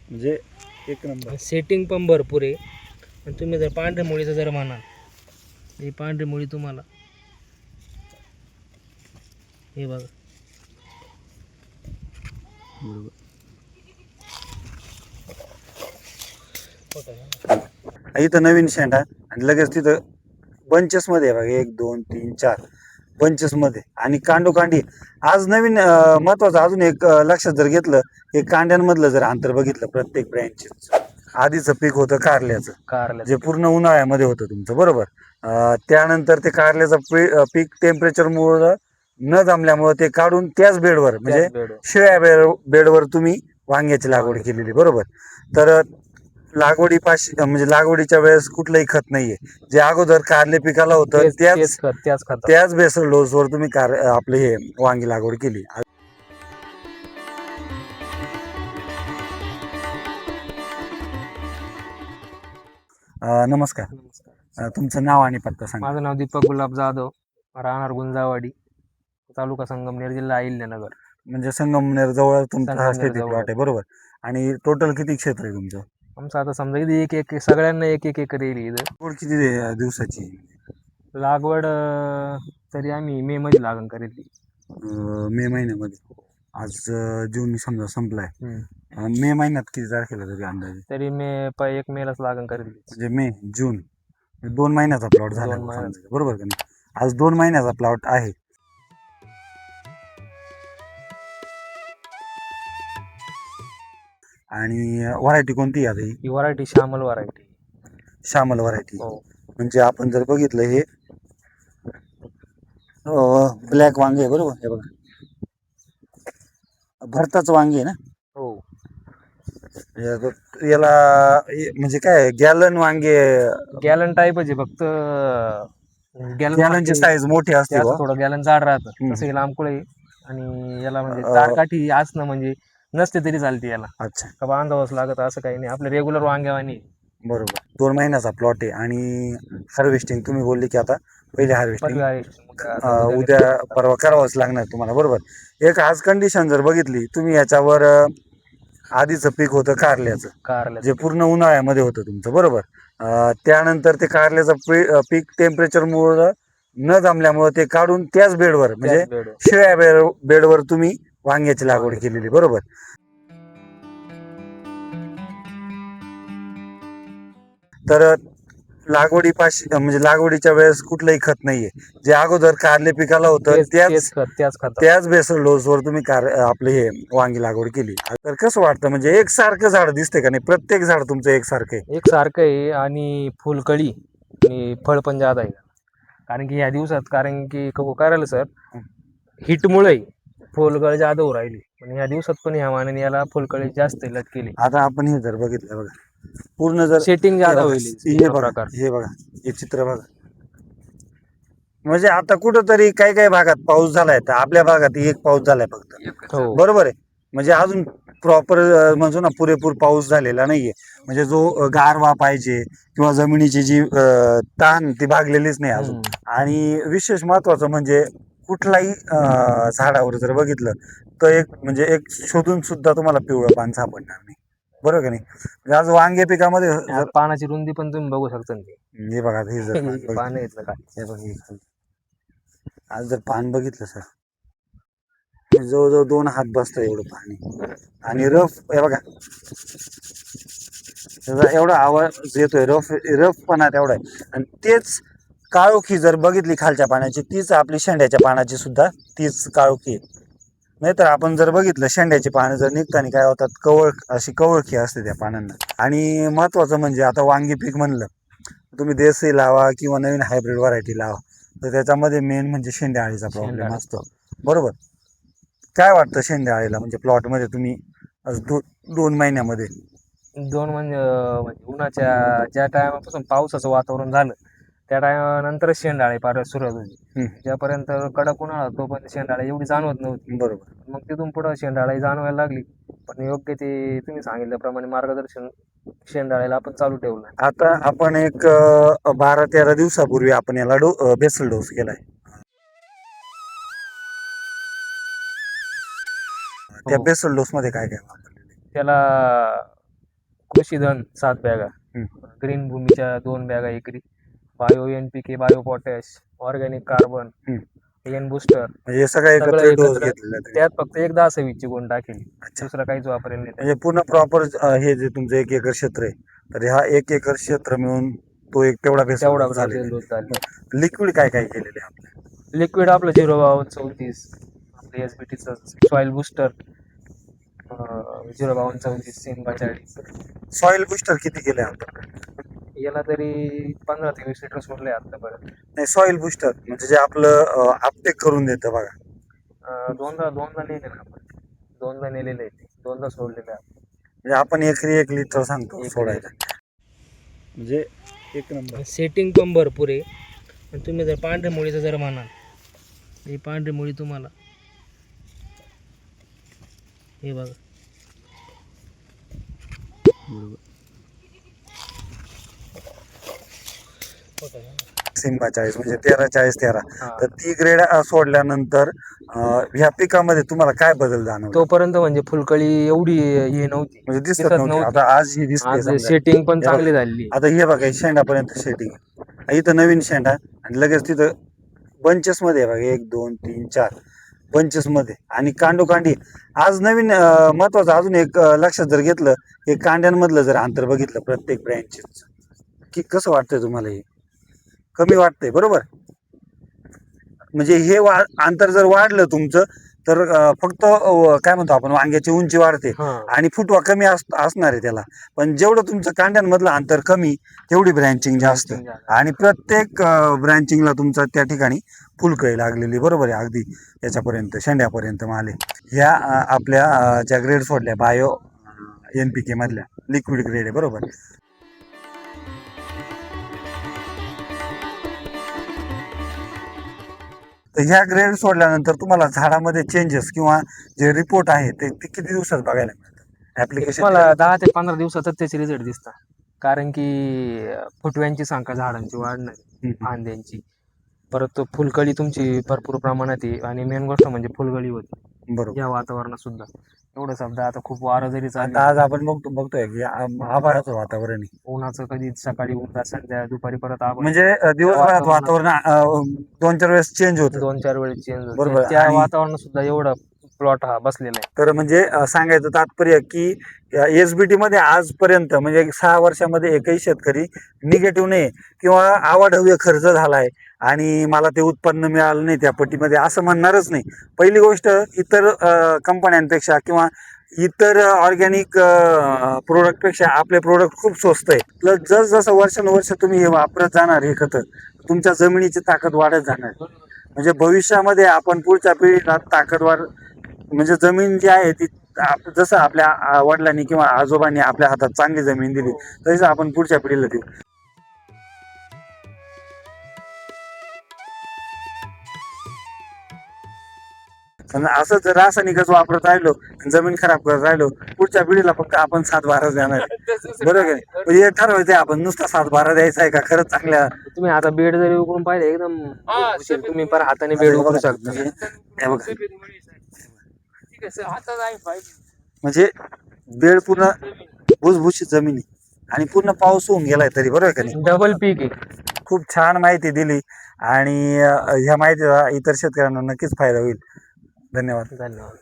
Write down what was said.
म्हणजे एक number. Setting पण भरपूर आहे. आणि तुम्ही जर पांढऱ्या मुळीचं जर म्हणाल, ही पांढरी मुळी तुम्हाला हे बघा. बरोबर. इथं नवीन शेंडा आणि लगेच तिथं बंचेस मध्ये आहे बघा, 1 2 3 4 बंचेस मध्ये आणि कांडोकांडी. आज नवीन महत्वाचं अजून एक लक्षात जर घेतलं, हे कांड्यांमधलं जर अंतर बघितलं प्रत्येक ब्रँचेस. आधीचं पीक होतं कारल्याचं, कारल्याचं जे पूर्ण उन्हाळ्यामध्ये होतं तुमचं, बरोबर. त्यानंतर ते कारल्याचं पीक टेम्परेचरमुळं न जमल्यामुळं ते काढून त्याच बेडवर म्हणजे त्याच बेडवर शिळ्या बेडवर तुम्ही वांग्याची लागवड केलेली, बरोबर. तर लागवडीपाशी म्हणजे लागवडीच्या वेळेस कुठलंही खत नाहीये. जे अगोदर कारले पिकाला होतं त्याच बेसल डोसवर तुम्ही आपले हे वांगी लागवड केली. नमस्कार. नमस्कार. तुमचं नाव आणि पत्ता सांगा. माझं नाव दीपक गुलाब जाधव, राहणार गुंजावाडी, तालुका संगमनेर, जिल्हा अहिल्यानगर. म्हणजे संगमनेर जवळ तुमचा हा संगमनेर शेती जवळ. प्लॉट आहे, बरोबर. आणि टोटल किती क्षेत्र आहे तुमचं? आमचं आता समजा इथे एक एक सगळ्यांना एक एक एकर येईल इथं. लागवड किती दिवसाची? लागवड तरी आम्ही मे मध्ये लागण करेल ती. मे महिन्यामध्ये. आज जून समजा संपलाय. मे महिन्यात किती तारखेला तरी अंदाजे? तरी एक मेलाच लागण करेल. म्हणजे मे जून 2 महिन्याचा प्लॉट झाला, 2 महिन्यात. समजा, बरोबर का नाही? आज 2 महिन्याचा प्लॉट आहे. आणि व्हरायटी कोणती आहे आता ही variety Shyamal variety. Shyamal variety. हो. म्हणजे आपण जर बघितलं हे ब्लॅक वांगे आहे, बरोबर. हे बघा, भरताचं वांगे आहे ना. हो. याला म्हणजे काय गॅलन वांगे, गॅलन टाईपच आहे, फक्त गॅलनची साईज मोठी असते बा. थोडं गॅलन जाड राहतं, तसं हे लांबकुळ आहे. आणि याला म्हणजे जाडकाठी असणं म्हणजे नसते तरी चालते याला. अच्छा, का बांधावंच लागत असं काही नाही, आपलं रेग्युलर वांग्यावानी. बरोबर. 2 महिन्याचा प्लॉट आहे. आणि हार्वेस्टिंग तुम्ही बोलले की आता पहिले हार्वेस्टिंग उद्या परवा करावंच लागणार तुम्हाला, बरोबर. एक आज कंडिशन जर बघितली तुम्ही याच्यावर, आधीचं पीक होतं कारल्याचं, जे पूर्ण उन्हाळ्यामध्ये होतं तुमचं, बरोबर. त्यानंतर ते कारल्याचं पीक टेम्परेचरमुळं न जमल्यामुळं ते काढून त्याच बेडवर म्हणजे शिळ्या बेडवर तुम्ही वांग्याची लागवड केलेली, बरोबर. तर लागवडीपाशी म्हणजे लागवडीच्या वेळेस कुठलंही खत नाहीये. जे अगोदर कारले पिकाला होतं त्याच बेसल डोसवर तुम्ही आपले हे वांगी लागवड केली. तर कसं वाटतं, म्हणजे एकसारखं झाड दिसते का नाही? प्रत्येक झाड तुमचं एकसारखं आहे आणि फुलकळी आणि फळ पण जादा आहे. कारण की ह्या दिवसात, कारण की करायला सर हिटमुळे फुलकळी जादा होऊ राहिली. पण ह्या दिवसात पण ह्या मानाने याला फुलकळी जास्त लटकेली. आता आपण हे जर बघितलं बघा, पूर्ण जर सेटिंग जादा होईल. हे बघा, हे चित्र बघा. म्हणजे आता कुठंतरी काही काही भागात पाऊस झालाय, तर आपल्या भागात एक पाऊस झालाय फक्त, बरोबर आहे. म्हणजे अजून प्रॉपर म्हणतो ना, पुरेपूर पाऊस झालेला नाहीये. म्हणजे जो गारवा पाहिजे किंवा जमिनीची जी ताण ती भागलेलीच नाही अजून. आणि विशेष महत्वाचं म्हणजे कुठलाही झाडावर जर बघितलं तर एक शोधून सुद्धा तुम्हाला पिवळं पान सापडणार नाही, बरोबर का नाही? म्हणजे आज वांगे पिकामध्ये पानाची रुंदी पण तुम्ही बघू शकता. हे बघा, हे जर पान घेतलं का, हे बघा, आज जर पान बघितलं सर, जवळजवळ 2 हात बसतं एवढं पाणी. आणि रफ, हे बघा, एवढा आवाज येतोय, रफपणा तेवढा आहे. आणि तेच काळोखी जर बघितली खालच्या पाण्याची, तीच आपली शेंड्याच्या पानाची सुद्धा तीच काळोखी आहे. नाहीतर आपण जर बघितलं, शेंड्याची पानं जर निघताना काय होतात, अशी कवळखी असते त्या पानांना. आणि महत्वाचं म्हणजे आता वांगी पीक म्हणलं, तुम्ही देशी लावा किंवा नवीन हायब्रिड व्हरायटी लावा, तर त्याच्यामध्ये मेन म्हणजे शेंड्या अळीचा प्रॉब्लेम असतो, बरोबर. काय वाटतं शेंड्या अळीला, म्हणजे प्लॉटमध्ये तुम्ही 2 महिन्यामध्ये? 2 म्हणजे उन्हाच्या ज्या टायमापासून पावसाचं वातावरण झालं त्या टायमानंतर शेंडाळे पार सुरुवात होती. ज्यापर्यंत कडक उन्हाळा तोपर्यंत शेंडाळे एवढी जाणवत नव्हती, बरोबर. मग तिथून पुढे शेंडाळे जाणवायला लागली. पण योग्य ते तुम्ही सांगितल्याप्रमाणे मार्गदर्शन शेंडाळेला आपण चालू ठेवलं. आता आपण एक 12-13 दिवसापूर्वी आपण याला बेसल डोस केलाय. त्या बेसल डोस मध्ये काय काय वापरलेलं? त्याला कृषीधन 7 बॅगा, हम्म. ग्रीन भूमीच्या 2 बॅगा एकरी, bio NPK, bio potash, organic carbon, हम्म. एन बुस्टर, म्हणजे हे सगळं सगळं एकत्र डोस एकत्र. घेतलेला तुम्ही. त्यात फक्त एकदा 10-20 गुण टाकेल, अच्छा. दुसरं काहीच वापरेल नाही. म्हणजे पूर्ण प्रॉपर हे जे तुमचं 1 एकर क्षेत्र आहे, तर ह्या 1 एकर क्षेत्र मिळून तो एक तेवढा तेवढा भेसळ झालेला डोस झाले. आहे. लिक्विड काय काय केलेले आहे आपलं? लिक्विड आपलं 05234, आपलं SBTचं soil booster 05234, Simba 40, soil booster किती केले आपण? याला तरी 15 ते 20 लिटर सोडले आतापर्यंत. नाही, सॉइल बुस्टर म्हणजे जे आपलं अपटेक करून देतं बघा. दोनदा नेले ना आपण, दोनदा नेलेले आहे ते, दोनदा सोडलेले आहे. म्हणजे आपण एकरी 1 लिटर सांगतो एकरी सोडायला. म्हणजे एक नंबर. सेटिंग पण भरपूर आहे. आणि तुम्ही जर पांढऱ्या मुळीचं जर म्हणाल, ही पांढरी मुळी तुम्हाला हे बघा, सिम्बा 40 म्हणजे 13-40-13. हा. तर ती ग्रेड सोडल्यानंतर ह्या पिकामध्ये तुम्हाला काय बदल जाणवला? तोपर्यंत म्हणजे फुलकळी एवढी हे नव्हती, म्हणजे दिसत दिसत नव्हती. नव्हती. आता आज ही दिसते आज समजा. सेटिंग पण हे चांगली बघा. झालेली. आता हे बघा, शेंडापर्यंत शेटिंग, इथं नवीन शेंडा आणि लगेच तिथं बंचेस मध्ये आहे बघा, 1 2 3 4 बंचेस मध्ये, आणि कांडोकांडी. आज नवीन महत्वाचं अजून एक लक्षात जर घेतलं, हे कांड्यांमधलं जर अंतर बघितलं प्रत्येक ब्रँचेस, की कसं वाटतंय तुम्हाला? हे कमी वाटतंय बरोबर. म्हणजे हे अंतर जर वाढलं तुमचं, तर फक्त काय म्हणतो आपण, वांग्याची उंची वाढते हा. आणि फुटवा कमी असणार आहे त्याला. पण जेवढं तुमचं कांड्यांमधलं अंतर कमी, तेवढी ब्रँचिंग जास्त, आणि प्रत्येक ब्रँचिंगला तुमचा त्या ठिकाणी फुलकळी लागलेली बरोबर आहे, अगदी याच्यापर्यंत शेंड्यापर्यंत माले. ह्या आपल्या ज्या ग्रेड सोडल्या बायो NPK मधल्या लिक्विड ग्रेड आहे बरोबर. तर ह्या ग्रेड सोडल्यानंतर तुम्हाला झाडामध्ये चेंजेस किंवा जे रिपोर्ट आहे ते किती दिवसात बघायला मिळतात ऍप्लिकेशन? मला 10 ते 15 दिवसातच त्याचे रिझल्ट दिसतात. कारण की फुटव्यांची संख्या झाडांची वाढणार, फांद्यांची, परत तो फुलकळी तुमची भरपूर प्रमाणात आहे, आणि मेन गोष्ट म्हणजे फुलगळी होती बरोबर. या वातावरणात सुद्धा. एवढं समजा आता खूप वारं जरी चाललं, आता आज आपण बघतोय की आभाळाचं वातावरण आहे. उन्हाचं कधी सकाळी ऊन, संध्या दुपारी परत आभाळ, म्हणजे दिवसभरात वातावरण 2-4 वेळेस चेंज होतं. 2-4 वेळेस चेंज होतं. बरोबर. त्या आणि वातावरणात सुद्धा एवढा प्लॉट हा बसलेला आहे. तर म्हणजे सांगायचं तात्पर्य की SBT मध्ये आजपर्यंत म्हणजे 6 वर्षामध्ये एकही शेतकरी निगेटिव्ह नाही किंवा आवाढव्य खर्च झालाय आणि मला ते उत्पन्न मिळालं नाही त्या पट्टीमध्ये असं म्हणणारच नाही. पहिली गोष्ट, इतर कंपन्यांपेक्षा किंवा इतर ऑर्गॅनिक प्रोडक्टपेक्षा आपले प्रोडक्ट खूप स्वस्त आहे. प्लस जसं वर्षानुवर्ष तुम्ही हे वापरत जाणार हे खतं, तुमच्या जमिनीची ताकद वाढत जाणार. म्हणजे भविष्यामध्ये आपण पुढच्या पिढीला ताकदवार, म्हणजे जमीन जी आहे ती जसं आपल्या वडिलांनी किंवा आजोबांनी आपल्या हातात चांगली जमीन दिली, तसं आपण पुढच्या पिढीला देऊ. असं जर रासायनिकच वापरत राहिलो, जमीन खराब करत राहिलो, पुढच्या पिढीला फक्त आपण 7-12 देणार आहे. बरोबर आहे. म्हणजे ठरवायचं आपण नुसता 7-12 द्यायचा आहे का खरंच चांगल्या. तुम्ही आता बेड जरी उकळून पाहिले एकदम तुम्ही पर हाताने बेड उकळू शकता. हे बघा, म्हणजे बेड पूर्ण भुसभुशीत जमीन आहे आणि पूर्ण पाऊस होऊन गेलाय तरी, बरोबर का नाही? डबल पीक आहे. खूप छान माहिती दिली, आणि ह्या माहितीचा इतर शेतकऱ्यांना नक्कीच फायदा होईल. धन्यवाद. धन्यवाद.